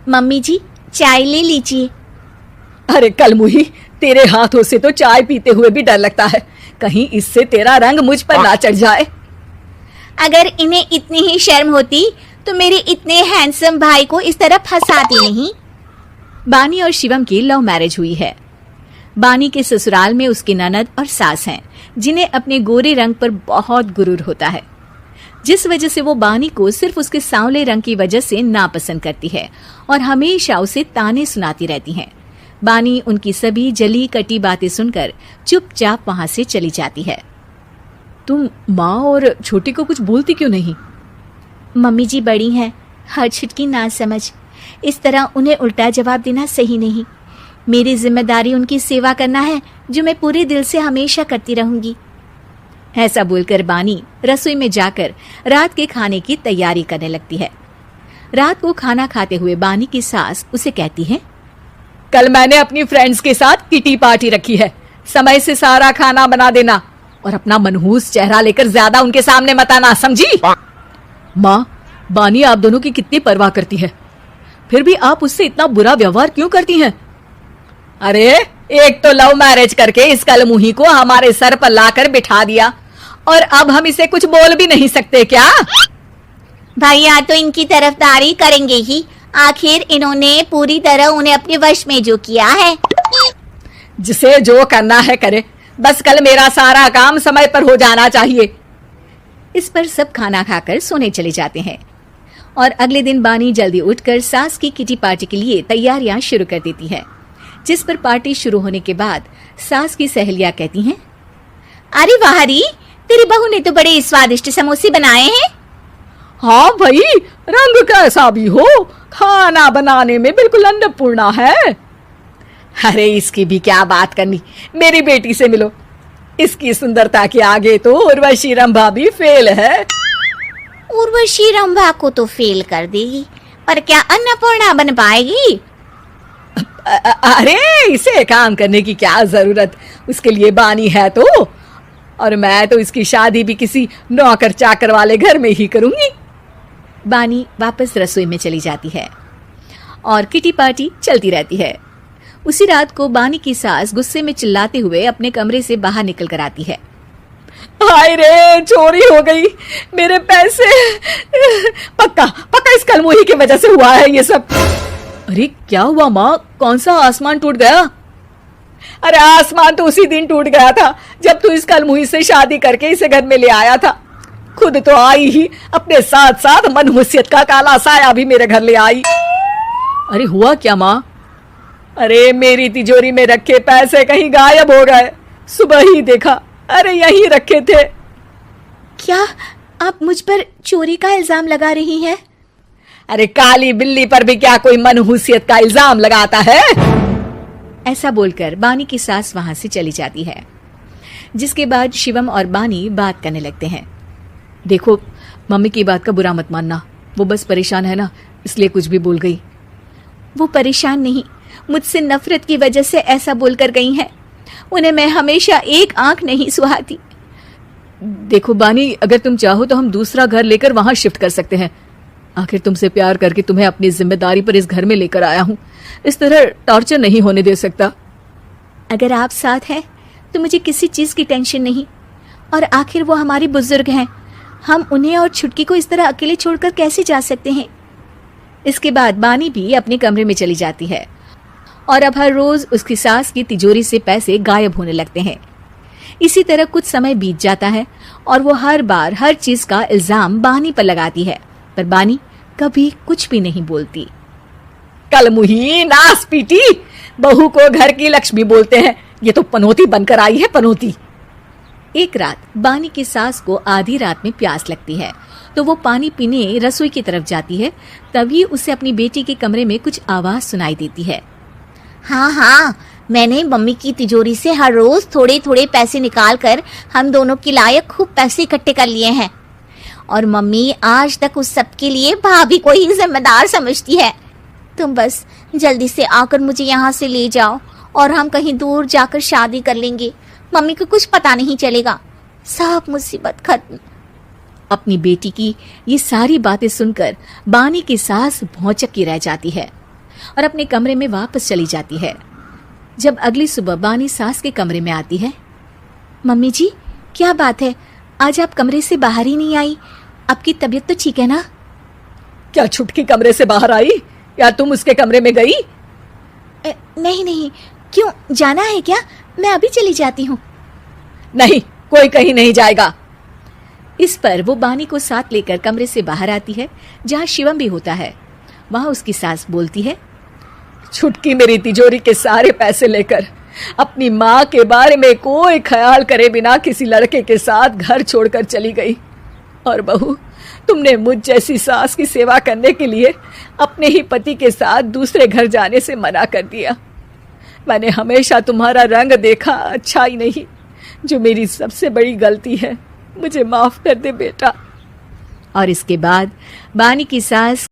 Mummy जी, चाय ले लीजिए। अरे कलमुही, तेरे हाथों से तो चाय पीते हुए भी डर लगता है, कहीं इससे तेरा रंग मुझ पर ना चढ़ जाए। अगर इन्हें इतनी ही शर्म होती तो मेरे इतने हैंडसम भाई को इस तरह फंसाती नहीं। बानी और शिवम की लव मैरिज हुई है। बानी के ससुराल में उसकी ननद और सास हैं, जिन्हें अपने गोरे रंग पर बहुत गुरूर होता है, जिस वजह से वो बानी को सिर्फ उसके सांवले रंग की वजह से नापसंद करती है और हमेशा उसे ताने सुनाती रहती हैं। बानी उनकी सभी जली कटी बातें सुनकर चुपचाप वहां से चली जाती है। तुम माँ और छोटी को कुछ बोलती क्यों नहीं? मम्मी जी बड़ी हैं, हर छिटकी ना समझ, इस तरह उन्हें उल्टा जवाब देना सही नहीं। मेरी जिम्मेदारी उनकी सेवा करना है, जो मैं पूरे दिल से हमेशा करती रहूंगी। ऐसा बोलकर बानी रसोई में जाकर रात के खाने की तैयारी करने लगती है। रात को खाना खाते हुए बानी की सास उसे कहती है, कल मैंने अपनी फ्रेंड्स के साथ किटी पार्टी रखी है, समय से सारा खाना बना देना और अपना मनहूस चेहरा लेकर ज्यादा उनके सामने मत आना, समझी? माँ, बानी आप दोनों की कितनी परवाह करती है, फिर भी आप उससे इतना बुरा व्यवहार क्यों करती हैं? अरे एक तो लव मैरिज करके इस कलमुही को हमारे सर पर लाकर बिठा दिया और अब हम इसे कुछ बोल भी नहीं सकते क्या? भैया तो इनकी तरफदारी करेंगे ही, आखिर इन्होंने पूरी तरह उन्हें अपने वश में जो किया है। जिसे जो करना है करे, बस कल मेरा सारा काम समय पर हो जाना चाहिए। इस पर सब खाना खाकर सोने चले जाते हैं और अगले दिन बानी जल्दी उठकर सास की किटी पार्टी के लिए तैयारियां शुरू कर देती है, जिस पर पार्टी शुरू होने के बाद सास की सहेलियां कहती हैं, अरे वाह री, तेरी बहू ने तो बड़े स्वादिष्ट समोसे बनाए हैं। हाँ भाई, रंग कैसा भी हो, खाना बनाने में बिल्कुल अन्नपूर्णा है। अरे इसकी भी क्या बात करनी, मेरी बेटी से मिलो, इसकी सुंदरता के आगे तो उर्वशी रंभा भी फेल है। उर्वशी रंभा को तो फेल कर देगी, पर क्या अन्नपूर्णा बन पाएगी? अरे इसे काम करने की क्या जरूरत, उसके लिए बानी है तो, और मैं तो इसकी शादी भी किसी नौकर चाकर वाले घर में ही करूंगी। बानी वापस रसोई में चली जाती है और किटी पार्टी चलती रहती है। उसी रात को बानी की सास गुस्से में चिल्लाते हुए अपने कमरे से बाहर निकल कर आती है। हाय रे, चोरी हो गई मेरे पैसे, पक्का पक्का इस कलमुही की वजह से हुआ है ये सब। अरे क्या हुआ माँ, कौन सा आसमान टूट गया? अरे आसमान तो उसी दिन टूट गया था जब तू इस कलमुही से शादी करके इसे घर में ले आया था। खुद तो आई ही, अपने साथ साथ मनहूसियत का काला साया भी मेरे घर ले आई। अरे हुआ क्या माँ? अरे मेरी तिजोरी में रखे पैसे कहीं गायब हो गए, सुबह ही देखा, अरे यहीं रखे थे। क्या आप मुझ पर चोरी का इल्जाम लगा रही हैं? अरे काली बिल्ली पर भी क्या कोई मनहूसियत का इल्जाम लगाता है? ऐसा बोलकर बानी की सास वहां से चली जाती है, जिसके बाद शिवम और बानी बात करने लगते हैं। देखो, मम्मी की बात का बुरा मत मानना, वो बस परेशान है ना, इसलिए कुछ भी बोल गई। वो परेशान नहीं, मुझसे नफरत की वजह से ऐसा बोलकर गई हैं। उन्हें मैं हमेशा एक आंख नहीं सुहाती। देखो बानी, अगर तुम चाहो तो हम दूसरा घर लेकर वहां शिफ्ट कर सकते हैं। आखिर तुमसे प्यार करके तुम्हें अपनी जिम्मेदारी पर इस घर में लेकर आया हूं, इस तरह टॉर्चर नहीं होने दे सकता। अगर आप साथ हैं तो मुझे किसी चीज की टेंशन नहीं, और आखिर वो हमारी बुजुर्ग हैं, हम उन्हें और छुटकी को इस तरह अकेले छोड़कर कैसे जा सकते हैं? इसके बाद बानी भी अपने कमरे में चली जाती है और अब हर रोज उसकी सास की तिजोरी से पैसे गायब होने लगते हैं। इसी तरह कुछ समय बीत जाता है और वो हर बार हर चीज का इल्जाम बानी पर लगाती है, पर बानी कभी कुछ भी नहीं बोलती। कलमुही नास पीटी, बहू को घर की लक्ष्मी बोलते हैं, ये तो पनौती बनकर आई है, पनौती। एक रात बानी की सास को आधी रात में प्यास लगती है, तो वो पानी पीने रसोई की तरफ जाती है। तभी उसे अपनी बेटी के कमरे में कुछ आवाज सुनाई देती है। हाँ हाँ, मैंने मम्मी की तिजोरी से हर रोज थोड़े थोड़े पैसे निकाल कर हम दोनों के लायक खूब पैसे इकट्ठे कर लिए हैं, और मम्मी आज तक उस सब के लिए भाभी को ही जिम्मेदार समझती है। तुम बस जल्दी से आकर मुझे यहाँ से ले जाओ और हम कहीं दूर जाकर शादी कर लेंगे। मम्मी को कुछ पता नहीं चलेगा, सब मुसीबत खत्म। अपनी बेटी की ये सारी बातें सुनकर बानी की सास भौचक्की रह जाती है और अपने कमरे में वापस चली जाती है। जब अगली सुबह बानी सास के कमरे में आती है, मम्मी जी, क्या बात है, आज आप कमरे से बाहर ही नहीं आई? आपकी तबीयत तो ठीक है ना? क्या छुटकी कमरे से बाहर आई या तुम उसके कमरे में गई? नहीं नहीं, क्यों, जाना है क्या? मैं अभी चली जाती हूँ। नहीं, कोई कहीं नहीं जाएगा। इस पर वो बानी को साथ लेकर कमरे से बाहर आती है, जहाँ शिवम भी होता है। वहां उसकी सास बोलती है, छुटकी मेरी तिजोरी के सारे पैसे लेकर अपनी माँ के बारे में कोई ख्याल करे बिना किसी लड़के के साथ घर छोड़कर चली गई। और बहू, तुमने मुझ जैसी सास की सेवा करने के लिए अपने ही पति के साथ दूसरे घर जाने से मना कर दिया। मैंने हमेशा तुम्हारा रंग देखा अच्छा ही नहीं, जो मेरी सबसे बड़ी गलती है। मुझे माफ कर दे बेटा। और इसके बाद बानी की सास